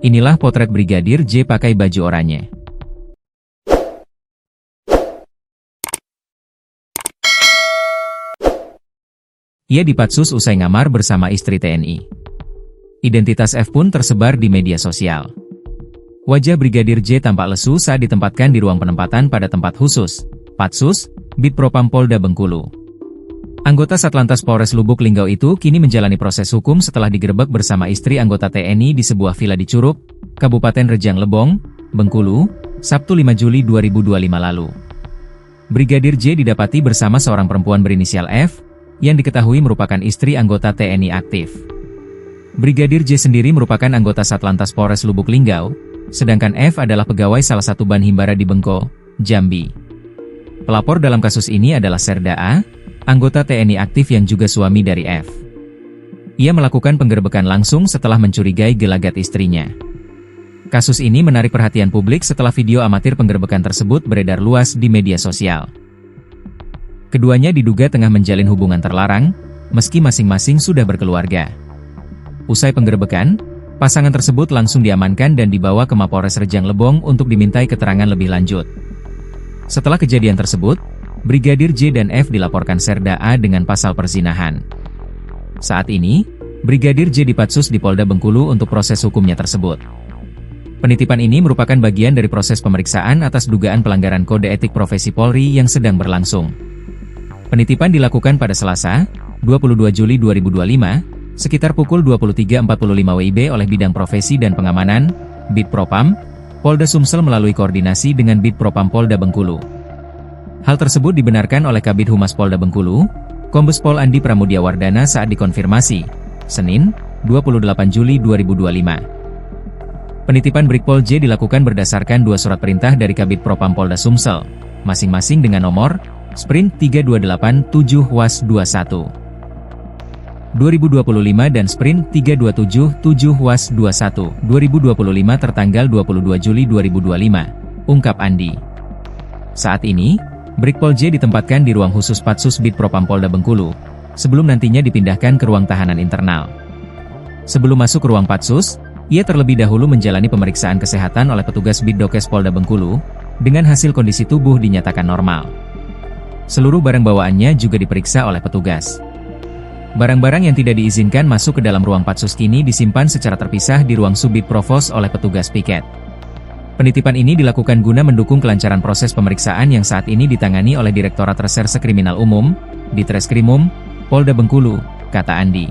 Inilah potret Brigadir J pakai baju oranye. Ia dipatsus usai ngamar bersama istri TNI. Identitas F pun tersebar di media sosial. Wajah Brigadir J tampak lesu saat ditempatkan di ruang penempatan pada tempat khusus, Patsus, Bid Propam Polda Bengkulu. Anggota Satlantas Polres Lubuk Linggau itu kini menjalani proses hukum setelah digerebek bersama istri anggota TNI di sebuah villa di Curup, Kabupaten Rejang Lebong, Bengkulu, Sabtu 5 Juli 2025 lalu. Brigadir J didapati bersama seorang perempuan berinisial F, yang diketahui merupakan istri anggota TNI aktif. Brigadir J sendiri merupakan anggota Satlantas Polres Lubuk Linggau, sedangkan F adalah pegawai salah satu ban himbara di Bengko, Jambi. Pelapor dalam kasus ini adalah Serda A, anggota TNI aktif yang juga suami dari F. Ia melakukan penggerebekan langsung setelah mencurigai gelagat istrinya. Kasus ini menarik perhatian publik setelah video amatir penggerebekan tersebut beredar luas di media sosial. Keduanya diduga tengah menjalin hubungan terlarang, meski masing-masing sudah berkeluarga. Usai penggerebekan, pasangan tersebut langsung diamankan dan dibawa ke Mapolres Rejang Lebong untuk dimintai keterangan lebih lanjut. Setelah kejadian tersebut, Brigadir J dan F dilaporkan Serda A dengan pasal perzinahan. Saat ini, Brigadir J dipatsus di Polda Bengkulu untuk proses hukumnya tersebut. Penitipan ini merupakan bagian dari proses pemeriksaan atas dugaan pelanggaran kode etik profesi Polri yang sedang berlangsung. Penitipan dilakukan pada Selasa, 22 Juli 2025, sekitar pukul 23.45 WIB oleh Bidang Profesi dan Pengamanan, Bid Propam, Polda Sumsel melalui koordinasi dengan Bid Propam Polda Bengkulu. Hal tersebut dibenarkan oleh Kabid Humas Polda Bengkulu, Kombes Pol Andi Pramudiawardana saat dikonfirmasi, Senin, 28 Juli 2025. Penitipan Brigpol J dilakukan berdasarkan dua surat perintah dari Kabid Propam Polda Sumsel, masing-masing dengan nomor, Sprint 3287-WAS21. 2025 dan Sprint 3277-WAS21, 2025 tertanggal 22 Juli 2025, ungkap Andi. Saat ini, Brigpol J ditempatkan di ruang khusus Patsus Bid Propam Polda Bengkulu, sebelum nantinya dipindahkan ke ruang tahanan internal. Sebelum masuk ke ruang Patsus, ia terlebih dahulu menjalani pemeriksaan kesehatan oleh petugas Biddokes Polda Bengkulu, dengan hasil kondisi tubuh dinyatakan normal. Seluruh barang bawaannya juga diperiksa oleh petugas. Barang-barang yang tidak diizinkan masuk ke dalam ruang Patsus kini disimpan secara terpisah di ruang Subdit Provos oleh petugas piket. Penitipan ini dilakukan guna mendukung kelancaran proses pemeriksaan yang saat ini ditangani oleh Direktorat Reserse Kriminal Umum, Ditreskrimum, Polda Bengkulu, kata Andi.